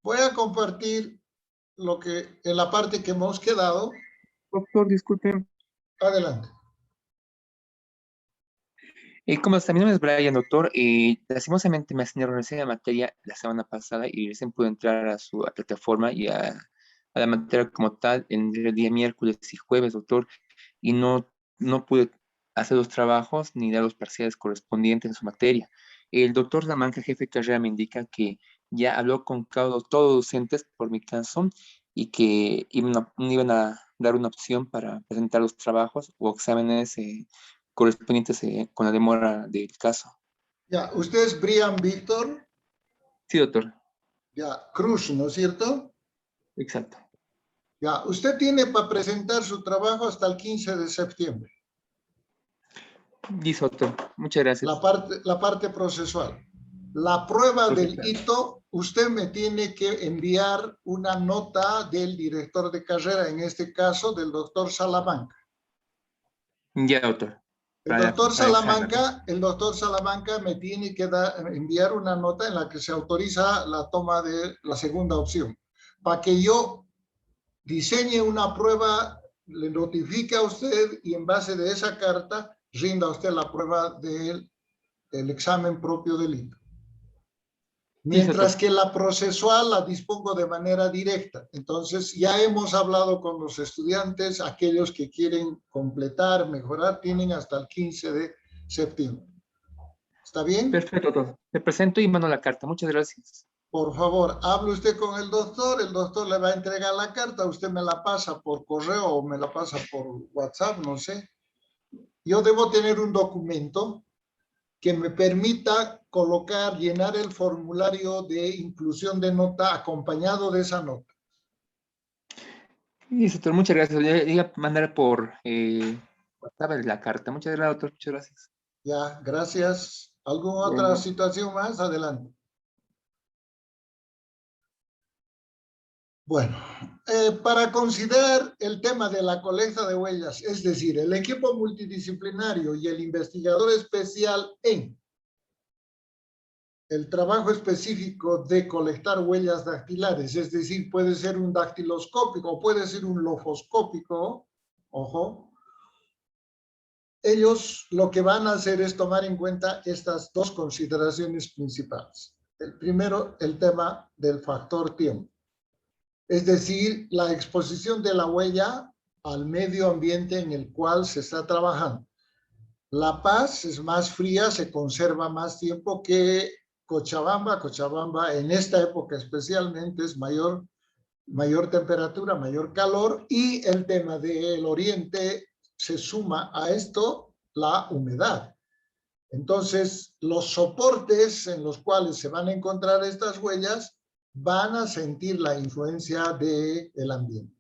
Voy a compartir lo que en la parte que hemos quedado. Doctor, disculpe. Adelante. ¿Cómo está? Mi nombre es Brian, doctor. Lastimosamente me asignaron esa materia la semana pasada y recién pude entrar a su plataforma y a la materia como tal en el día miércoles y jueves, doctor, y no pude hacer los trabajos ni dar los parciales correspondientes en su materia. El doctor Salamanca, jefe de carrera, me indica que ya habló con todos los docentes por mi caso y que iban a dar una opción para presentar los trabajos o exámenes correspondientes con la demora del caso. Ya, usted es Brian Víctor. Sí, doctor. Ya, Cruz, ¿no es cierto? Exacto. Ya, usted tiene para presentar su trabajo hasta el 15 de septiembre. Listo, doctor. Muchas gracias. La parte procesual. La prueba del Perfecto. hito, usted me tiene que enviar una nota del director de carrera, en este caso del doctor Salamanca. Ya, doctor. El Para dejarla, ¿no? doctor Salamanca me tiene que enviar una nota en la que se autoriza la toma de la segunda opción. Para que yo diseñe una prueba, le notifique a usted y en base de esa carta rinda usted la prueba del examen propio del hito. Listo, Mientras doctor. que la procesual la dispongo de manera directa. Entonces, ya hemos hablado con los estudiantes, aquellos que quieren completar, mejorar, tienen hasta el 15 de septiembre. ¿Está bien? Perfecto, doctor. Me presento y mando la carta. Muchas gracias. Por favor, hable usted con el doctor le va a entregar la carta, usted me la pasa por correo o me la pasa por WhatsApp, no sé. Yo debo tener un documento que me permita colocar, llenar el formulario de inclusión de nota acompañado de esa nota. Listo, doctor. Muchas gracias. Le iba a mandar por WhatsApp la carta. Muchas gracias, doctor. Muchas gracias. Ya, gracias. ¿Alguna otra Bueno. situación más? Adelante. Bueno, para considerar el tema de la colecta de huellas, es decir, el equipo multidisciplinario y el investigador especial en el trabajo específico de colectar huellas dactilares, es decir, puede ser un dactiloscópico o puede ser un lofoscópico, ojo, ellos lo que van a hacer es tomar en cuenta estas dos consideraciones principales. El primero, el tema del factor tiempo. Es decir, la exposición de la huella al medio ambiente en el cual se está trabajando. La Paz es más fría, se conserva más tiempo que Cochabamba. Cochabamba en esta época especialmente es mayor temperatura, mayor calor, y el tema del oriente se suma a esto la humedad. Entonces, los soportes en los cuales se van a encontrar estas huellas van a sentir la influencia del ambiente.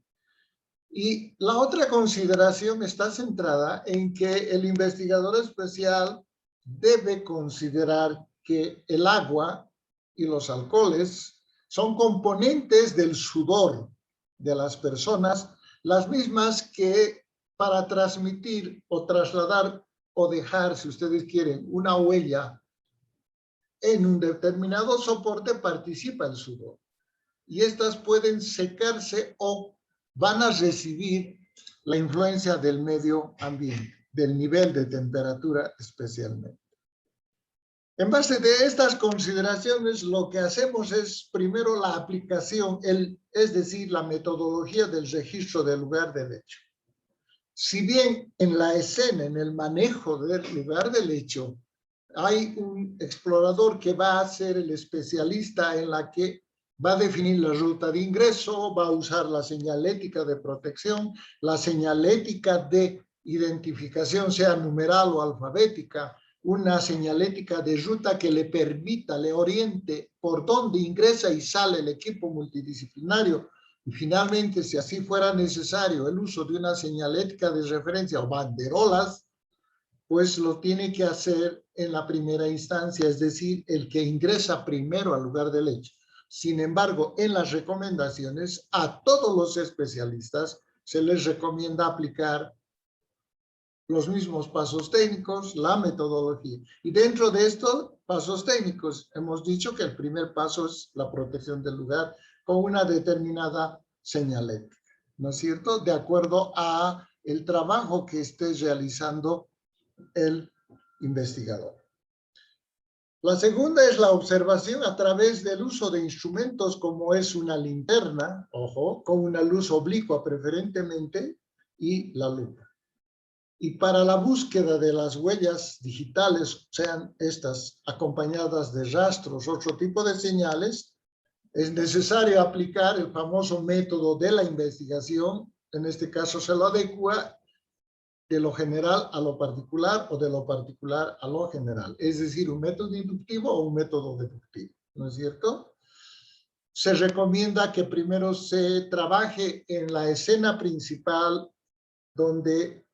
Y la otra consideración está centrada en que el investigador especial debe considerar que el agua y los alcoholes son componentes del sudor de las personas, las mismas que para transmitir o trasladar o dejar, si ustedes quieren, una huella en un determinado soporte participa el sudor. Y estas pueden secarse o van a recibir la influencia del medio ambiente, del nivel de temperatura especialmente. En base de estas consideraciones, lo que hacemos es primero la aplicación, es decir, la metodología del registro del lugar del hecho. Si bien en la escena, en el manejo del lugar del hecho, hay un explorador que va a ser el especialista en la que va a definir la ruta de ingreso, va a usar la señalética de protección, la señalética de identificación, sea numeral o alfabética, una señalética de ruta que le permita, le oriente por dónde ingresa y sale el equipo multidisciplinario. Y finalmente, si así fuera necesario, el uso de una señalética de referencia o banderolas, pues lo tiene que hacer en la primera instancia, es decir, el que ingresa primero al lugar del hecho. Sin embargo, en las recomendaciones, a todos los especialistas se les recomienda aplicar los mismos pasos técnicos, la metodología. Y dentro de estos pasos técnicos, hemos dicho que el primer paso es la protección del lugar con una determinada señalética, ¿no es cierto? De acuerdo a el trabajo que esté realizando el investigador. La segunda es la observación a través del uso de instrumentos como es una linterna, ojo, con una luz oblicua preferentemente, y la lupa. Y para la búsqueda de las huellas digitales, sean estas acompañadas de rastros, otro tipo de señales, es necesario aplicar el famoso método de la investigación. En este caso se lo adecua de lo general a lo particular o de lo particular a lo general. Es decir, un método inductivo o un método deductivo, ¿no es cierto? Se recomienda que primero se trabaje en la escena principal donde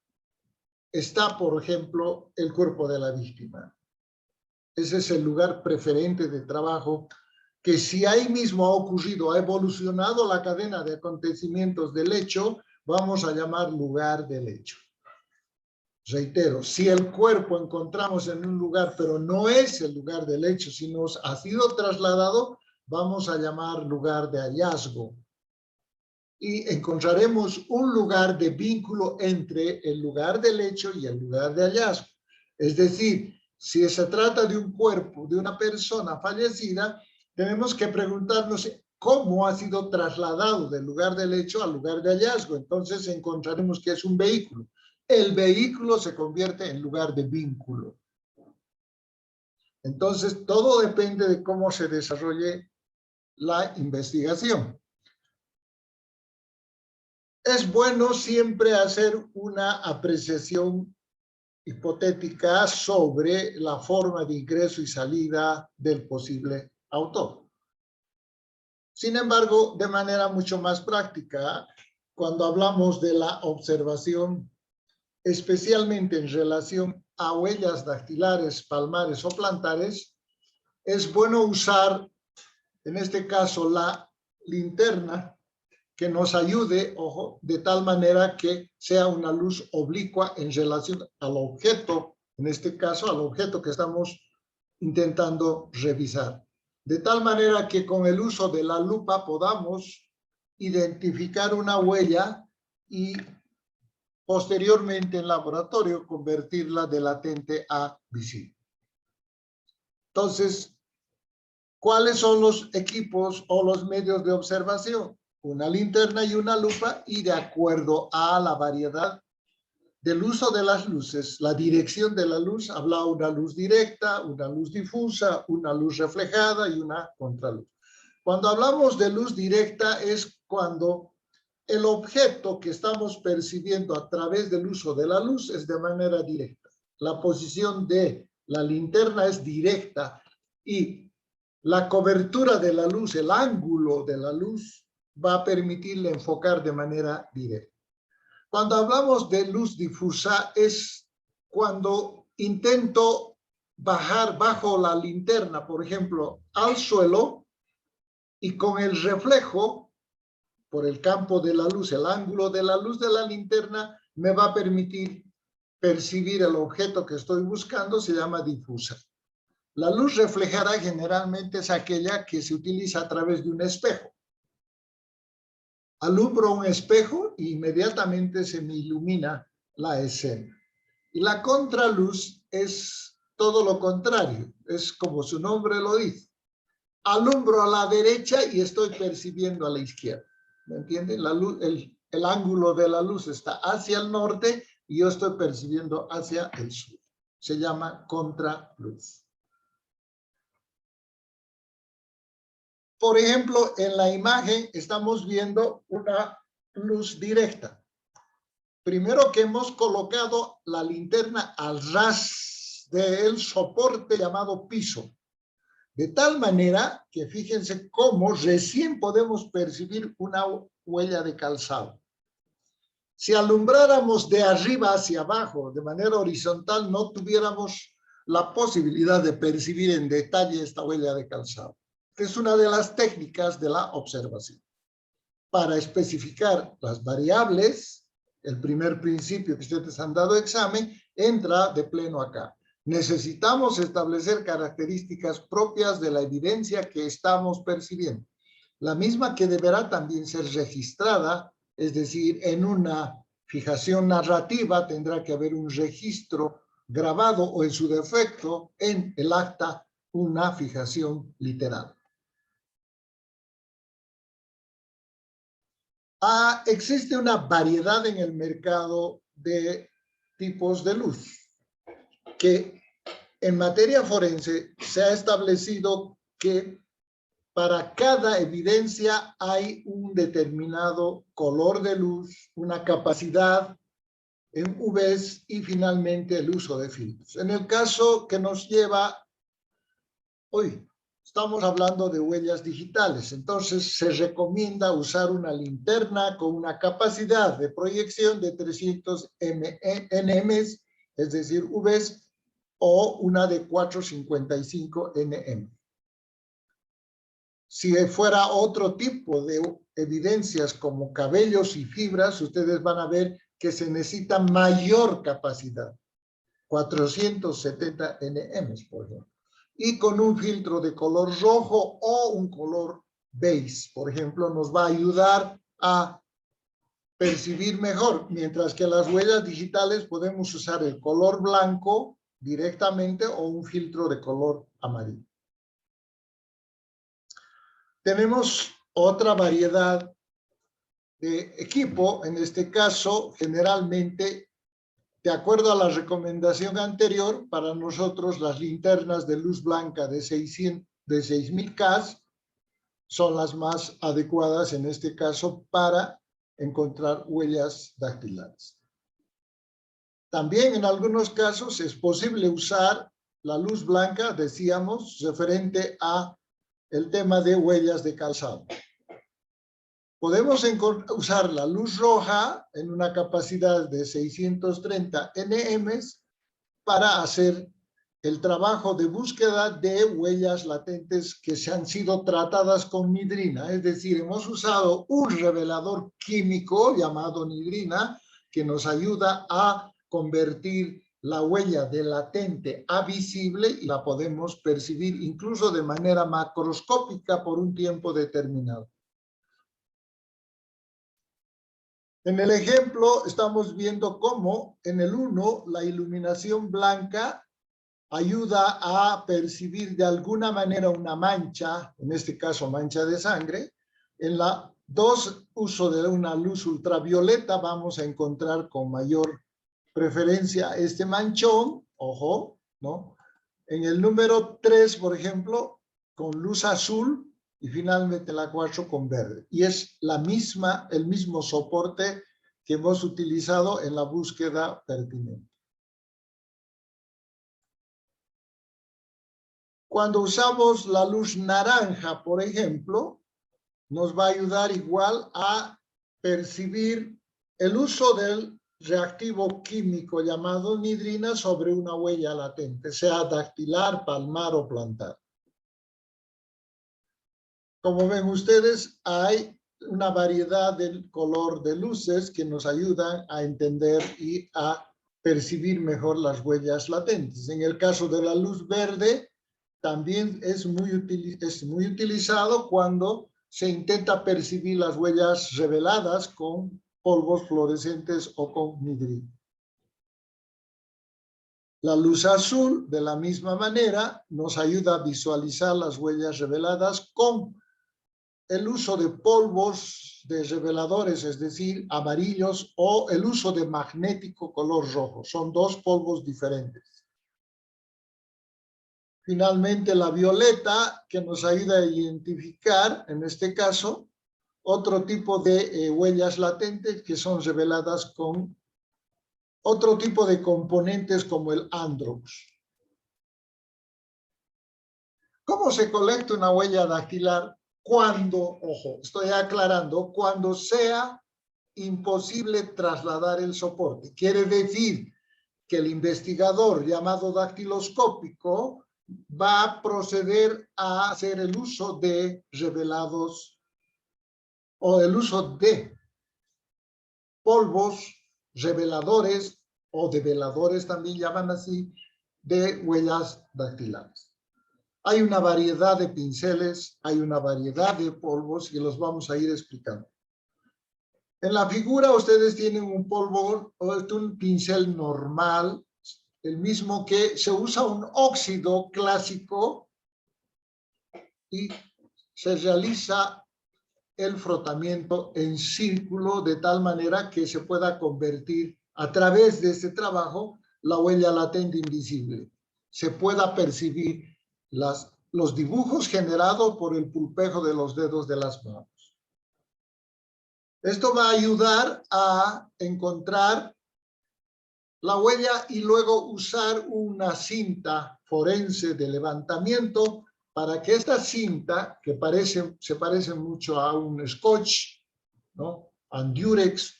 está, por ejemplo, el cuerpo de la víctima. Ese es el lugar preferente de trabajo, que si ahí mismo ha ocurrido, ha evolucionado la cadena de acontecimientos del hecho, vamos a llamar lugar del hecho. Reitero, si el cuerpo encontramos en un lugar, pero no es el lugar del hecho, sino ha sido trasladado, vamos a llamar lugar de hallazgo. Y encontraremos un lugar de vínculo entre el lugar del hecho y el lugar de hallazgo. Es decir, si se trata de un cuerpo, de una persona fallecida, tenemos que preguntarnos cómo ha sido trasladado del lugar del hecho al lugar de hallazgo. Entonces encontraremos que es un vehículo. El vehículo se convierte en lugar de vínculo. Entonces, todo depende de cómo se desarrolle la investigación. Es bueno siempre hacer una apreciación hipotética sobre la forma de ingreso y salida del posible autor. Sin embargo, de manera mucho más práctica, cuando hablamos de la observación, especialmente en relación a huellas dactilares, palmares o plantares, es bueno usar, en este caso, la linterna que nos ayude, ojo, de tal manera que sea una luz oblicua en relación al objeto, en este caso, al objeto que estamos intentando revisar. De tal manera que con el uso de la lupa podamos identificar una huella y posteriormente en laboratorio convertirla de latente a visible. Entonces, ¿cuáles son los equipos o los medios de observación? Una linterna y una lupa, y de acuerdo a la variedad del uso de las luces, la dirección de la luz, habla una luz directa, una luz difusa, una luz reflejada y una contraluz. Cuando hablamos de luz directa es cuando el objeto que estamos percibiendo a través del uso de la luz es de manera directa. La posición de la linterna es directa y la cobertura de la luz, el ángulo de la luz, va a permitirle enfocar de manera directa. Cuando hablamos de luz difusa es cuando intento bajar bajo la linterna, por ejemplo, al suelo, y con el reflejo por el campo de la luz, el ángulo de la luz de la linterna me va a permitir percibir el objeto que estoy buscando, se llama difusa. La luz reflejada generalmente es aquella que se utiliza a través de un espejo. Alumbro un espejo e inmediatamente se me ilumina la escena. Y la contraluz es todo lo contrario, es como su nombre lo dice. Alumbro a la derecha y estoy percibiendo a la izquierda. ¿Me entienden? La luz, el ángulo de la luz está hacia el norte y yo estoy percibiendo hacia el sur. Se llama contraluz. Por ejemplo, en la imagen estamos viendo una luz directa. Primero que hemos colocado la linterna al ras del soporte llamado piso. De tal manera que fíjense cómo recién podemos percibir una huella de calzado. Si alumbráramos de arriba hacia abajo, de manera horizontal, no tuviéramos la posibilidad de percibir en detalle esta huella de calzado. Es una de las técnicas de la observación. Para especificar las variables, el primer principio que ustedes han dado examen, entra de pleno acá. Necesitamos establecer características propias de la evidencia que estamos percibiendo. la misma que deberá también ser registrada, es decir, en una fijación narrativa tendrá que haber un registro grabado o en su defecto en el acta una fijación literal. Existe una variedad en el mercado de tipos de luz que en materia forense se ha establecido que para cada evidencia hay un determinado color de luz, una capacidad en UVs y finalmente el uso de filtros. En el caso que nos lleva hoy, estamos hablando de huellas digitales, entonces se recomienda usar una linterna con una capacidad de proyección de 300 nm, es decir, UVs, o una de 455 nm. Si fuera otro tipo de evidencias como cabellos y fibras, ustedes van a ver que se necesita mayor capacidad, 470 nm, por ejemplo. Y con un filtro de color rojo o un color beige, por ejemplo, nos va a ayudar a percibir mejor, mientras que las huellas digitales podemos usar el color blanco directamente o un filtro de color amarillo. Tenemos otra variedad de equipo, en este caso, generalmente, de acuerdo a la recomendación anterior, para nosotros las linternas de luz blanca de 6000 K son las más adecuadas en este caso para encontrar huellas dactilares. También en algunos casos es posible usar la luz blanca, decíamos, referente a el tema de huellas de calzado. Podemos usar la luz roja en una capacidad de 630 nm para hacer el trabajo de búsqueda de huellas latentes que se han sido tratadas con nidrina. Es decir, hemos usado un revelador químico llamado nidrina que nos ayuda a convertir la huella de latente a visible y la podemos percibir incluso de manera macroscópica por un tiempo determinado. En el ejemplo estamos viendo cómo en el 1 la iluminación blanca ayuda a percibir de alguna manera una mancha, en este caso mancha de sangre. En la 2, uso de una luz ultravioleta, vamos a encontrar con mayor preferencia este manchón, ojo, ¿no? En el número 3, por ejemplo, con luz azul, y finalmente la 4 con verde. Y es el mismo soporte que hemos utilizado en la búsqueda pertinente. Cuando usamos la luz naranja, por ejemplo, nos va a ayudar igual a percibir el uso del reactivo químico llamado nidrina sobre una huella latente, sea dactilar, palmar o plantar. Como ven ustedes, hay una variedad del color de luces que nos ayudan a entender y a percibir mejor las huellas latentes. En el caso de la luz verde, también es muy utilizado cuando se intenta percibir las huellas reveladas con polvos fluorescentes o con nidrina. La luz azul, de la misma manera, nos ayuda a visualizar las huellas reveladas con el uso de polvos de reveladores, es decir, amarillos, o el uso de magnético color rojo. Son dos polvos diferentes. Finalmente, la violeta, que nos ayuda a identificar, en este caso, otro tipo de huellas latentes que son reveladas con otro tipo de componentes como el androx. ¿Cómo se colecta una huella dactilar? Cuando, ojo, estoy aclarando, cuando sea imposible trasladar el soporte. Quiere decir que el investigador llamado dactiloscópico va a proceder a hacer el uso de revelados o el uso de polvos, reveladores o develadores también llaman así, de huellas dactilares. Hay una variedad de pinceles, hay una variedad de polvos y los vamos a ir explicando. En la figura ustedes tienen un polvo, un pincel normal, el mismo que se usa un óxido clásico y se realiza el frotamiento en círculo de tal manera que se pueda convertir a través de este trabajo la huella latente invisible. Se pueda percibir los dibujos generados por el pulpejo de los dedos de las manos. Esto va a ayudar a encontrar la huella y luego usar una cinta forense de levantamiento para que esta cinta, que se parece mucho a un scotch, ¿no? A un Durex,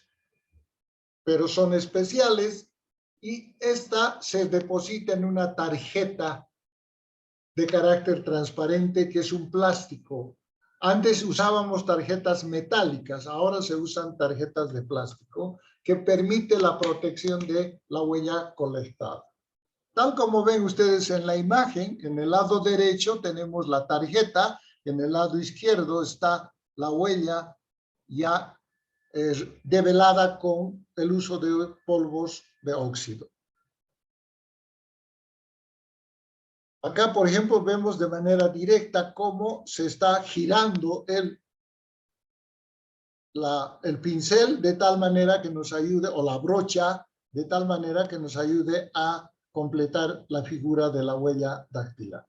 pero son especiales, y esta se deposita en una tarjeta de carácter transparente que es un plástico. Antes usábamos tarjetas metálicas, ahora se usan tarjetas de plástico que permite la protección de la huella colectada. Tal como ven ustedes en la imagen, en el lado derecho tenemos la tarjeta, en el lado izquierdo está la huella ya develada con el uso de polvos de óxido. Acá, por ejemplo, vemos de manera directa cómo se está girando el pincel de tal manera que nos ayude, o la brocha, de tal manera que nos ayude a completar la figura de la huella dactilar.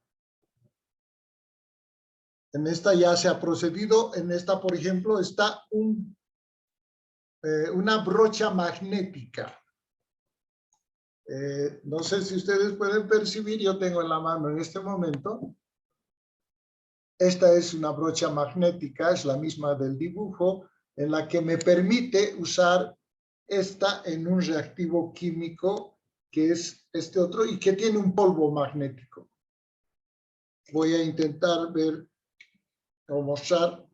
En esta ya se ha procedido, en esta, por ejemplo, está una brocha magnética. No sé si ustedes pueden percibir, yo tengo en la mano en este momento. Esta es una brocha magnética, es la misma del dibujo, en la que me permite usar esta en un reactivo químico, que es este otro, y que tiene un polvo magnético. Voy a intentar ver o mostrar.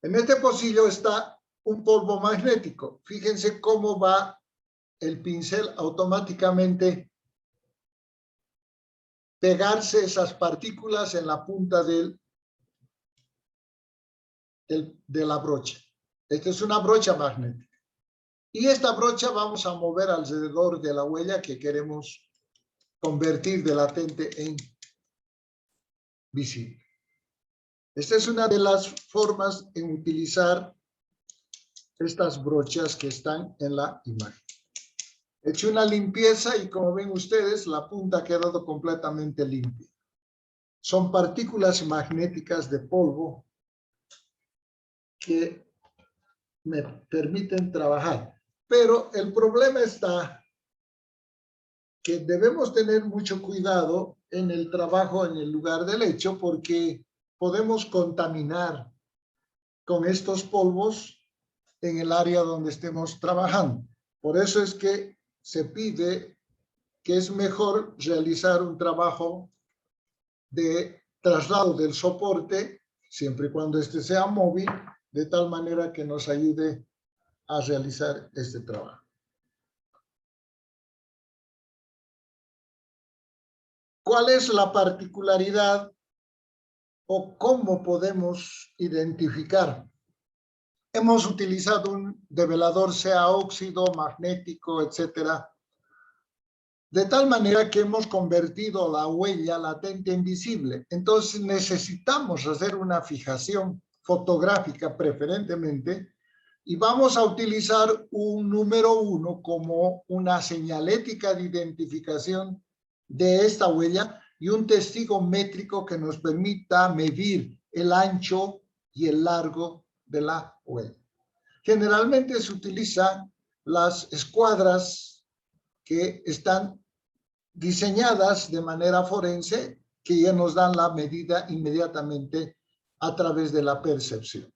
En este pocillo está un polvo magnético. Fíjense cómo va el pincel automáticamente pegarse esas partículas en la punta de la brocha. Esta es una brocha magnética. Y esta brocha vamos a mover alrededor de la huella que queremos convertir de latente en visible. Esta es una de las formas en utilizar estas brochas que están en la imagen. He hecho una limpieza y como ven ustedes, la punta ha quedado completamente limpia. Son partículas magnéticas de polvo que me permiten trabajar. Pero el problema está que debemos tener mucho cuidado en el trabajo en el lugar del hecho porque podemos contaminar con estos polvos en el área donde estemos trabajando. Por eso es que se pide que es mejor realizar un trabajo de traslado del soporte, siempre y cuando este sea móvil, de tal manera que nos ayude a realizar este trabajo. ¿Cuál es la particularidad o cómo podemos identificar? Hemos utilizado un develador, sea óxido, magnético, etcétera, de tal manera que hemos convertido la huella latente en visible. Entonces necesitamos hacer una fijación fotográfica preferentemente y vamos a utilizar un número 1 como una señalética de identificación de esta huella y un testigo métrico que nos permita medir el ancho y el largo de la huella. Generalmente se utilizan las escuadras que están diseñadas de manera forense, que ya nos dan la medida inmediatamente a través de la percepción.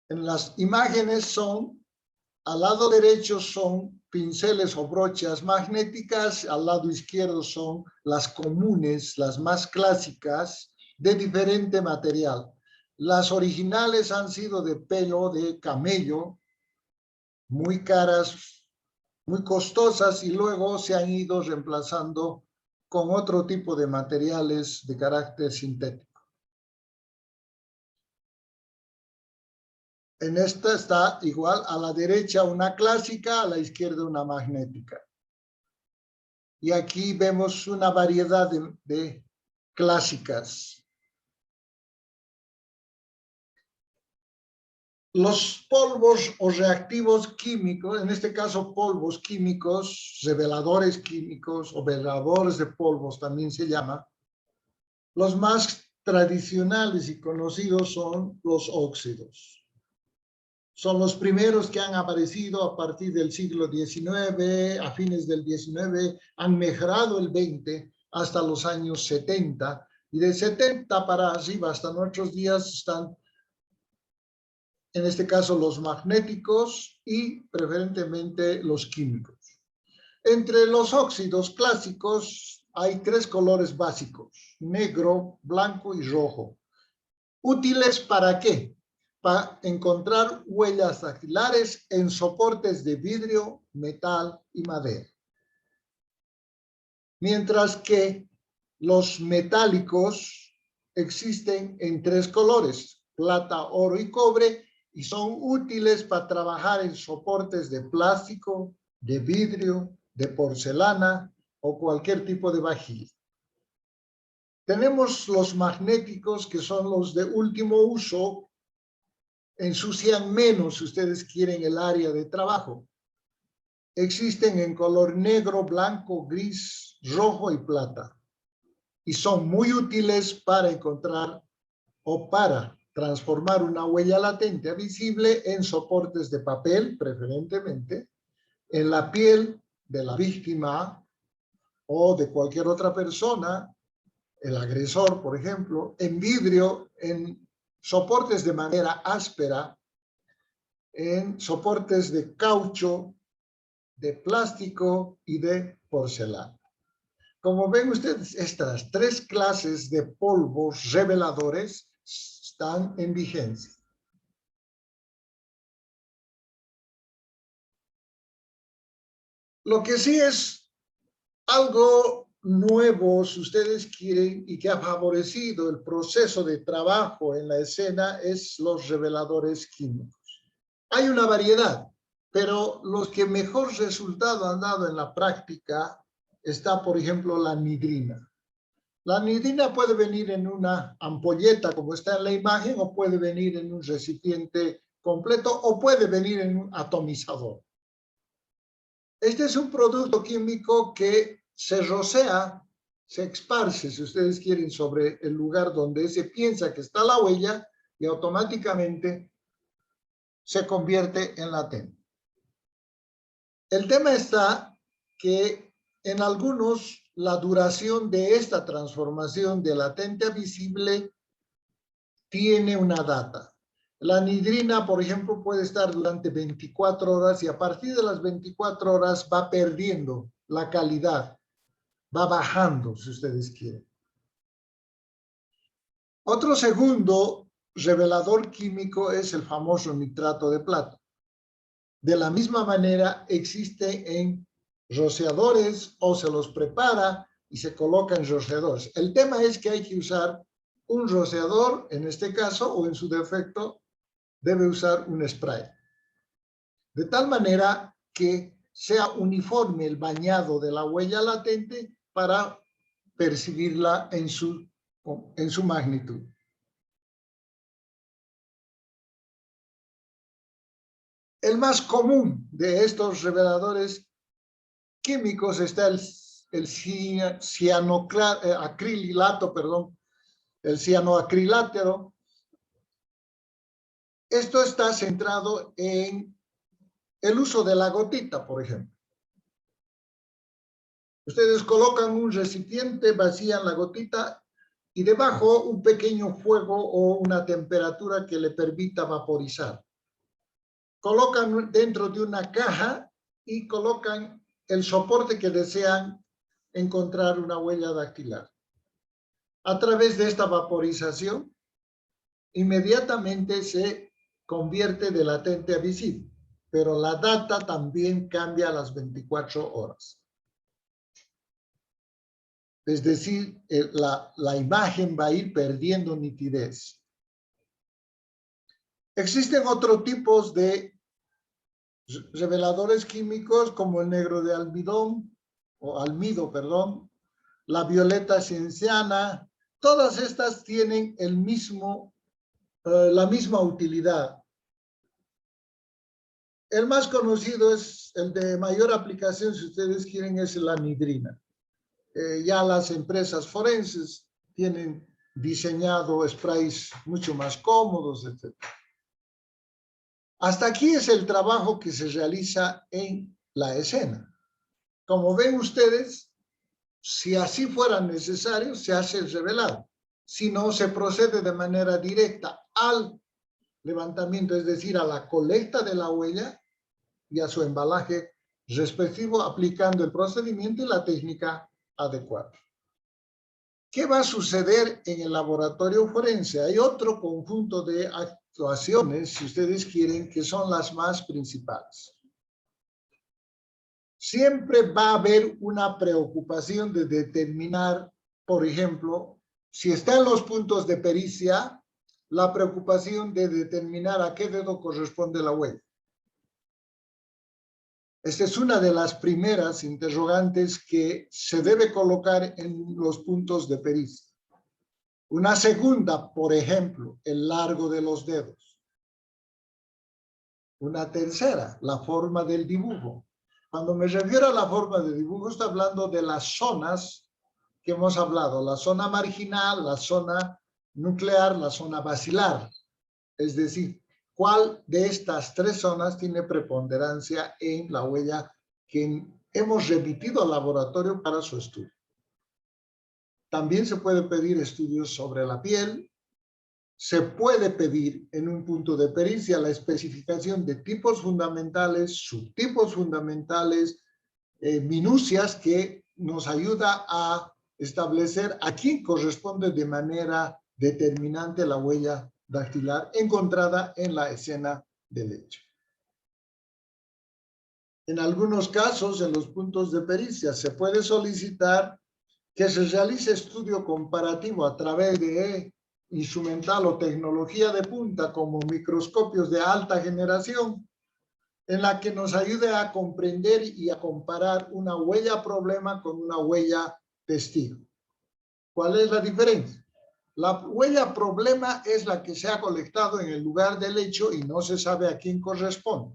En las imágenes al lado derecho son pinceles o brochas magnéticas, al lado izquierdo son las comunes, las más clásicas, de diferente material. Las originales han sido de pelo de camello, muy caras, muy costosas, y luego se han ido reemplazando con otro tipo de materiales de carácter sintético. En esta está igual, a la derecha una clásica, a la izquierda una magnética. Y aquí vemos una variedad de clásicas. Los polvos o reactivos químicos, en este caso polvos químicos, reveladores químicos o veladores de polvos también se llama, los más tradicionales y conocidos son los óxidos. Son los primeros que han aparecido a partir del siglo XIX, a fines del XIX, han mejorado el XX hasta los años 70, y de 70 para arriba hasta nuestros días están, en este caso, los magnéticos y preferentemente los químicos. Entre los óxidos clásicos hay tres colores básicos: negro, blanco y rojo. ¿Útiles para qué? Para encontrar huellas dactilares en soportes de vidrio, metal y madera. Mientras que los metálicos existen en tres colores: plata, oro y cobre, y son útiles para trabajar en soportes de plástico, de vidrio, de porcelana o cualquier tipo de vajilla. Tenemos los magnéticos, que son los de último uso, ensucian menos, si ustedes quieren, el área de trabajo. Existen en color negro, blanco, gris, rojo y plata, y son muy útiles para encontrar o para transformar una huella latente a visible en soportes de papel, preferentemente, en la piel de la víctima o de cualquier otra persona, el agresor, por ejemplo, en vidrio, en soportes de madera áspera, en soportes de caucho, de plástico y de porcelana. Como ven ustedes, estas tres clases de polvos reveladores están en vigencia. Lo que sí es algo nuevo, si ustedes quieren, y que ha favorecido el proceso de trabajo en la escena, es los reveladores químicos. Hay una variedad, pero los que mejor resultado han dado en la práctica está, por ejemplo, la anhidrina. La anhidrina puede venir en una ampolleta, como está en la imagen, o puede venir en un recipiente completo, o puede venir en un atomizador. Este es un producto químico que se rocea, se esparce, si ustedes quieren, sobre el lugar donde se piensa que está la huella, y automáticamente se convierte en latente. El tema está que en algunos la duración de esta transformación de latente a visible tiene una data. La anhidrina, por ejemplo, puede estar durante 24 horas, y a partir de las 24 horas va perdiendo la calidad, va bajando, si ustedes quieren. Otro segundo revelador químico es el famoso nitrato de plata. De la misma manera existe en rociadores, o se los prepara y se coloca en rociadores. El tema es que hay que usar un rociador, en este caso, o en su defecto, debe usar un spray. De tal manera que sea uniforme el bañado de la huella latente para percibirla en su magnitud. El más común de estos reveladores químicos está el cianoacrilato. Esto está centrado en el uso de la gotita, por ejemplo. Ustedes colocan un recipiente, vacían la gotita, y debajo un pequeño fuego o una temperatura que le permita vaporizar. Colocan dentro de una caja y colocan el soporte que desean encontrar una huella dactilar. A través de esta vaporización inmediatamente se convierte de latente a visible, pero la data también cambia a las 24 horas. Es decir, la imagen va a ir perdiendo nitidez. Existen otros tipos de reveladores químicos como el negro de almidón, o almido, perdón, la violeta cienciana. Todas estas tienen la misma utilidad. El más conocido es el de mayor aplicación, si ustedes quieren, es la anhidrina. Ya las empresas forenses tienen diseñado sprays mucho más cómodos, etc. Hasta aquí es el trabajo que se realiza en la escena. Como ven ustedes, si así fuera necesario, se hace el revelado. Si no, se procede de manera directa al levantamiento, es decir, a la colecta de la huella y a su embalaje respectivo, aplicando el procedimiento y la técnica adecuada. ¿Qué va a suceder en el laboratorio forense? Hay otro conjunto de actuaciones, si ustedes quieren, que son las más principales. Siempre va a haber una preocupación de determinar, por ejemplo, si está en los puntos de pericia, la preocupación de determinar a qué dedo corresponde la huella. Esta es una de las primeras interrogantes que se debe colocar en los puntos de pericia. Una segunda, por ejemplo, el largo de los dedos. Una tercera, la forma del dibujo. Cuando me refiero a la forma de dibujo, estoy hablando de las zonas que hemos hablado, la zona marginal, la zona nuclear, la zona basilar. Es decir, ¿cuál de estas tres zonas tiene preponderancia en la huella que hemos remitido al laboratorio para su estudio? También se puede pedir estudios sobre la piel. Se puede pedir en un punto de pericia la especificación de tipos fundamentales, subtipos fundamentales, minucias que nos ayuda a establecer a quién corresponde de manera determinante la huella dactilar encontrada en la escena del hecho. En algunos casos, en los puntos de pericia, se puede solicitar que se realice estudio comparativo a través de instrumental o tecnología de punta como microscopios de alta generación, en la que nos ayude a comprender y a comparar una huella problema con una huella testigo. ¿Cuál es la diferencia? La huella problema es la que se ha colectado en el lugar del hecho y no se sabe a quién corresponde.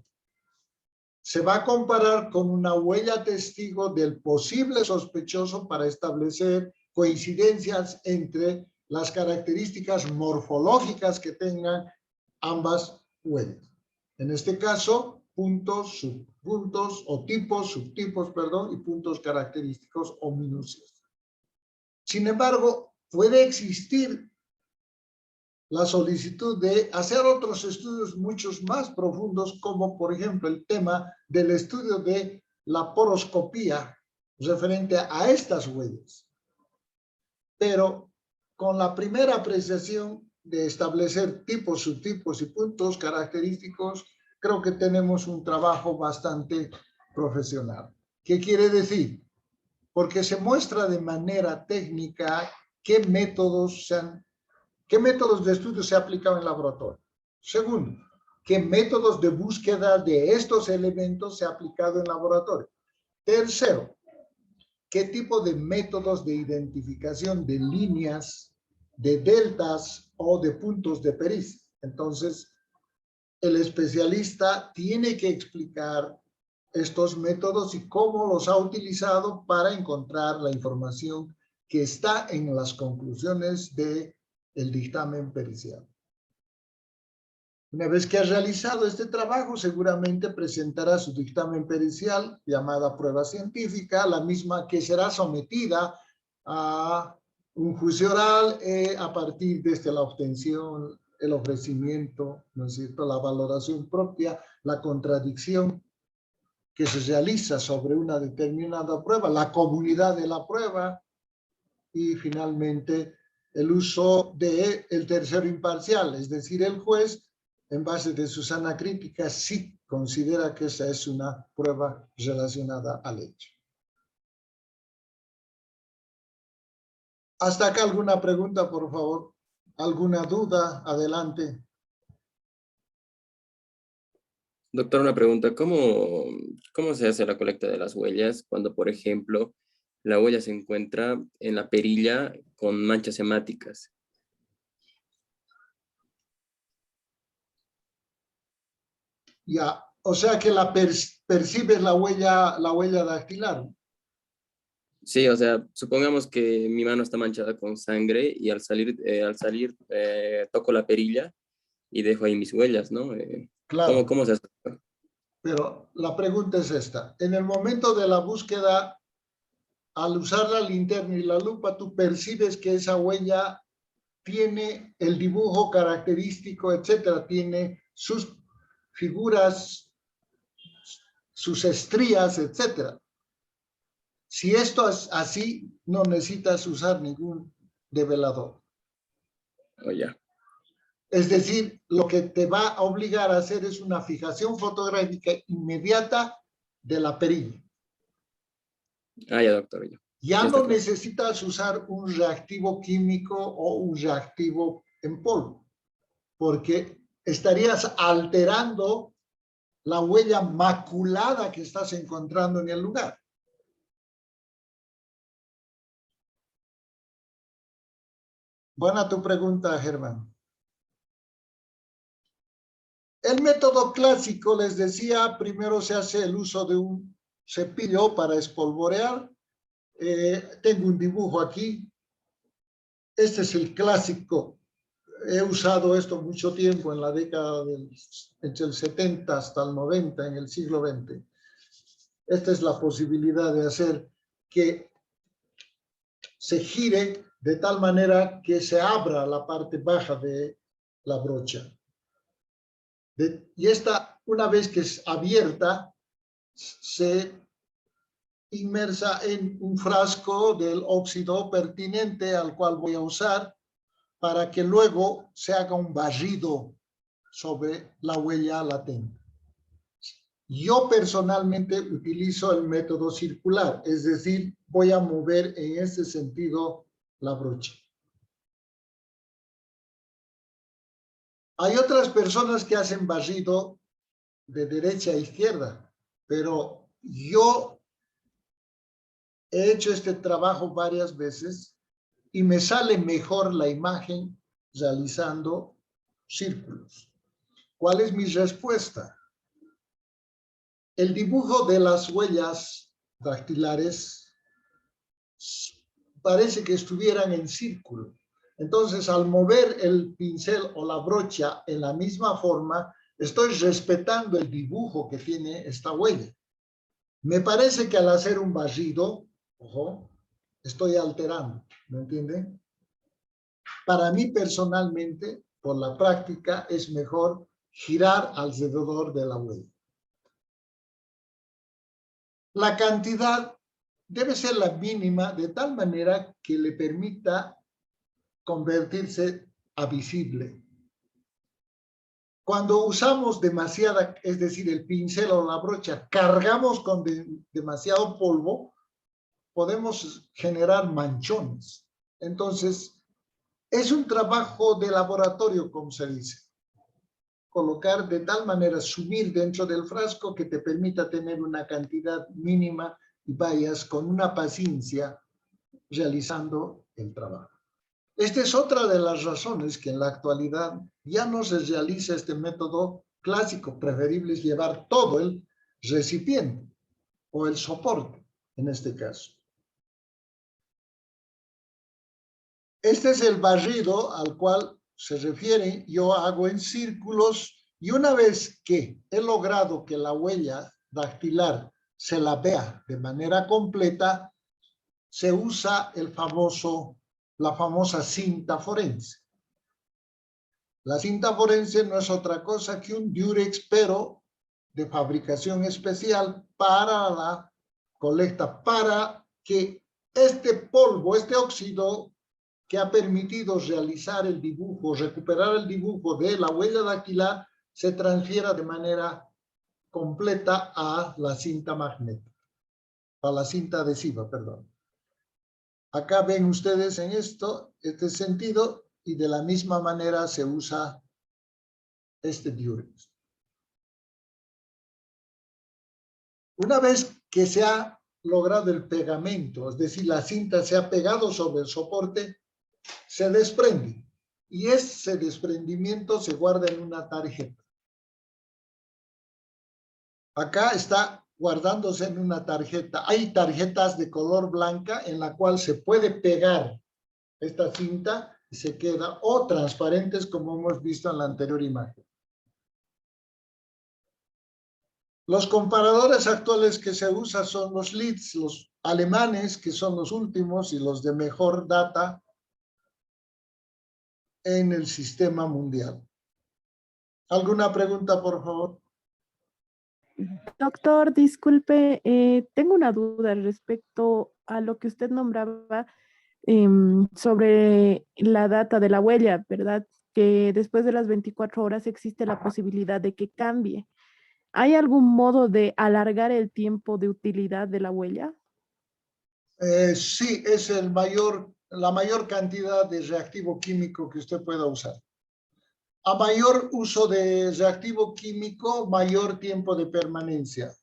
Se va a comparar con una huella testigo del posible sospechoso para establecer coincidencias entre las características morfológicas que tengan ambas huellas. En este caso, puntos, subpuntos o tipos, subtipos, perdón, y puntos característicos o minucias. Sin embargo, puede existir la solicitud de hacer otros estudios muchos más profundos, como por ejemplo el tema del estudio de la poroscopía referente a estas huellas. Pero con la primera apreciación de establecer tipos, subtipos y puntos característicos, creo que tenemos un trabajo bastante profesional. ¿Qué quiere decir? Porque se muestra de manera técnica qué métodos de estudio se ha aplicado en laboratorio. Segundo, qué métodos de búsqueda de estos elementos se ha aplicado en laboratorio. Tercero, qué tipo de métodos de identificación de líneas, de deltas o de puntos de pericia. Entonces, el especialista tiene que explicar estos métodos y cómo los ha utilizado para encontrar la información que está en las conclusiones del dictamen pericial. Una vez que ha realizado este trabajo, seguramente presentará su dictamen pericial, llamada prueba científica, la misma que será sometida a un juicio oral a partir de la obtención, el ofrecimiento, ¿no es cierto?, la valoración propia, la contradicción que se realiza sobre una determinada prueba, la comunidad de la prueba y finalmente el uso del tercero imparcial, es decir, el juez, en base de su sana crítica, sí considera que esa es una prueba relacionada al hecho. ¿Hasta acá alguna pregunta, por favor? ¿Alguna duda? Adelante. Doctor, una pregunta. ¿Cómo se hace la colecta de las huellas cuando, por ejemplo, la huella se encuentra en la perilla con manchas hemáticas? Ya, o sea que percibes la huella dactilar. Sí, o sea, supongamos que mi mano está manchada con sangre y al salir toco la perilla y dejo ahí mis huellas, ¿no? Claro, ¿Cómo se hace? pero la pregunta es esta. En el momento de la búsqueda, al usar la linterna y la lupa, tú percibes que esa huella tiene el dibujo característico, etcétera, tiene sus figuras, sus estrías, etcétera. Si esto es así, no necesitas usar ningún develador. Oh, ya. Es decir, lo que te va a obligar a hacer es una fijación fotográfica inmediata de la perilla. Ah, ya, doctor. Ya, Ya ya está no claro. necesitas usar un reactivo químico o un reactivo en polvo, porque estarías alterando la huella maculada que estás encontrando en el lugar. Buena tu pregunta, Germán. El método clásico, les decía, primero se hace el uso de un cepillo para espolvorear. Tengo un dibujo aquí. Este es el clásico. He usado esto mucho tiempo en la década entre el 70 hasta el 90, en el siglo XX. Esta es la posibilidad de hacer que se gire de tal manera que se abra la parte baja de la brocha. Y esta, una vez que es abierta, se inmersa en un frasco del óxido pertinente al cual voy a usar para que luego se haga un barrido sobre la huella latente. Yo personalmente utilizo el método circular, es decir, voy a mover en ese sentido la brocha. Hay otras personas que hacen barrido de derecha a izquierda, pero yo he hecho este trabajo varias veces y me sale mejor la imagen realizando círculos. ¿Cuál es mi respuesta? El dibujo de las huellas dactilares parece que estuvieran en círculo. Entonces, al mover el pincel o la brocha en la misma forma, estoy respetando el dibujo que tiene esta huella. Me parece que al hacer un barrido, ojo, estoy alterando, ¿me entienden? Para mí personalmente, por la práctica, es mejor girar alrededor de la huella. La cantidad debe ser la mínima de tal manera que le permita convertirse a visible. Cuando usamos demasiada, es decir, el pincel o la brocha, cargamos con demasiado polvo, podemos generar manchones. Entonces, es un trabajo de laboratorio, como se dice. Colocar de tal manera, sumir dentro del frasco que te permita tener una cantidad mínima y vayas con una paciencia realizando el trabajo. Esta es otra de las razones que en la actualidad ya no se realiza este método clásico. Preferible es llevar todo el recipiente o el soporte, en este caso. Este es el barrido al cual se refiere. Yo hago en círculos y una vez que he logrado que la huella dactilar se la vea de manera completa, se usa la famosa cinta forense. La cinta forense no es otra cosa que un Durex, pero de fabricación especial para la colecta, para que este polvo, este óxido que ha permitido realizar el dibujo, recuperar el dibujo de la huella dactilar, se transfiera de manera completa a la cinta magnética, a la cinta adhesiva, perdón. Acá ven ustedes en este sentido, y de la misma manera se usa este Durex. Una vez que se ha logrado el pegamento, es decir, la cinta se ha pegado sobre el soporte, se desprende. Y ese desprendimiento se guarda en una tarjeta. Acá está guardándose en una tarjeta. Hay tarjetas de color blanca en la cual se puede pegar esta cinta y se queda, o transparentes como hemos visto en la anterior imagen. Los comparadores actuales que se usan son los LEEDs, los alemanes, que son los últimos y los de mejor data en el sistema mundial. ¿Alguna pregunta, por favor? Doctor, disculpe, tengo una duda respecto a lo que usted nombraba sobre la data de la huella, ¿verdad? Que después de las 24 horas existe la posibilidad de que cambie. ¿Hay algún modo de alargar el tiempo de utilidad de la huella? Sí, es la mayor cantidad de reactivo químico que usted pueda usar. A mayor uso de reactivo químico, mayor tiempo de permanencia.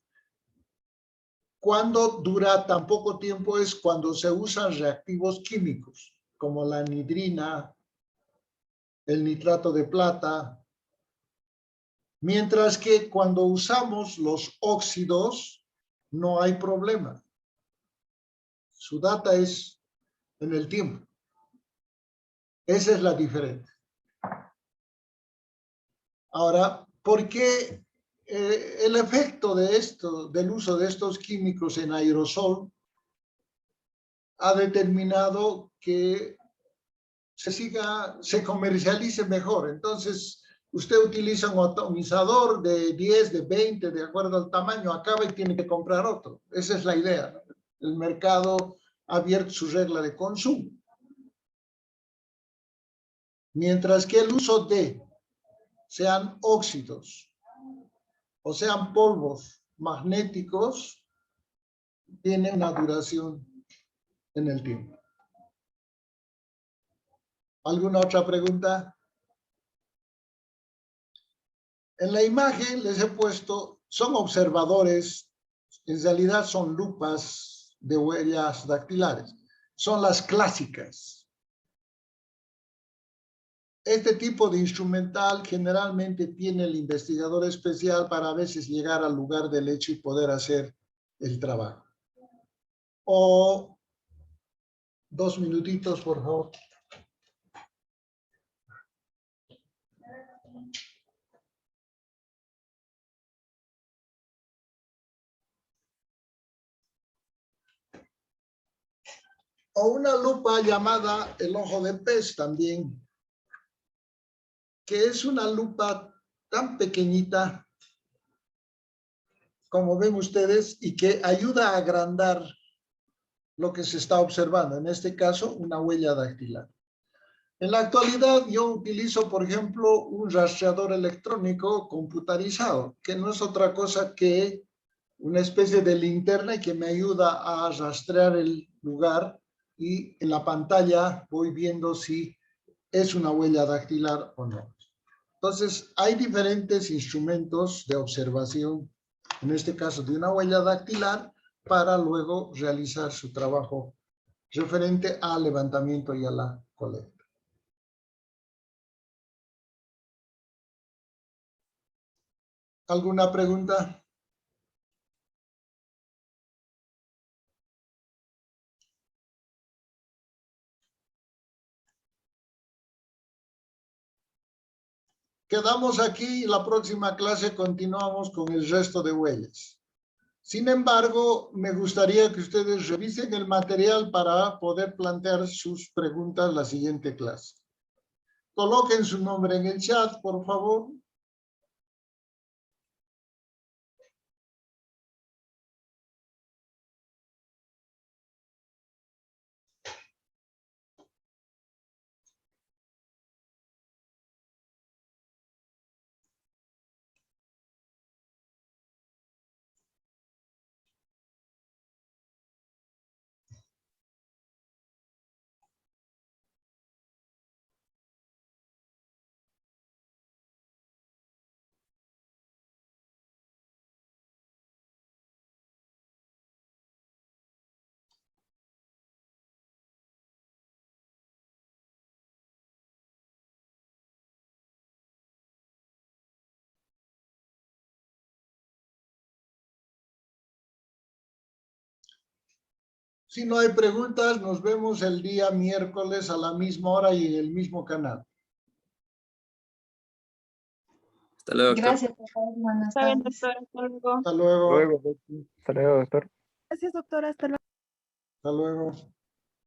Cuando dura tan poco tiempo es cuando se usan reactivos químicos, como la anhidrina, el nitrato de plata. Mientras que cuando usamos los óxidos, no hay problema. Su data es en el tiempo. Esa es la diferencia. Ahora, ¿por qué el efecto de del uso de estos químicos en aerosol ha determinado que se comercialice mejor? Entonces, usted utiliza un atomizador de 10, de 20, de acuerdo al tamaño, acaba y tiene que comprar otro. Esa es la idea, ¿no? El mercado ha abierto su regla de consumo. Mientras que el uso de, sean óxidos o sean polvos magnéticos, tiene una duración en el tiempo. ¿Alguna otra pregunta? En la imagen les he puesto, son observadores, en realidad son lupas de huellas dactilares. Son las clásicas. Este tipo de instrumental generalmente tiene el investigador especial para a veces llegar al lugar del hecho y poder hacer el trabajo. O 2 minutitos, por favor. O una lupa llamada el ojo de pez también, que es una lupa tan pequeñita, como ven ustedes, y que ayuda a agrandar lo que se está observando, en este caso, una huella dactilar. En la actualidad yo utilizo, por ejemplo, un rastreador electrónico computarizado, que no es otra cosa que una especie de linterna que me ayuda a rastrear el lugar y en la pantalla voy viendo si es una huella dactilar o no. Entonces, hay diferentes instrumentos de observación, en este caso de una huella dactilar, para luego realizar su trabajo referente al levantamiento y a la colecta. ¿Alguna pregunta? Quedamos aquí y la próxima clase continuamos con el resto de huellas. Sin embargo, me gustaría que ustedes revisen el material para poder plantear sus preguntas la siguiente clase. Coloquen su nombre en el chat, por favor. Si no hay preguntas, nos vemos el día miércoles a la misma hora y en el mismo canal. Hasta luego, doctor. Gracias, doctor. Buenas Está bien, tardes. doctor. Hasta luego. Hasta luego. Luego, hasta luego, doctor. Gracias, doctora. Hasta luego. Hasta luego.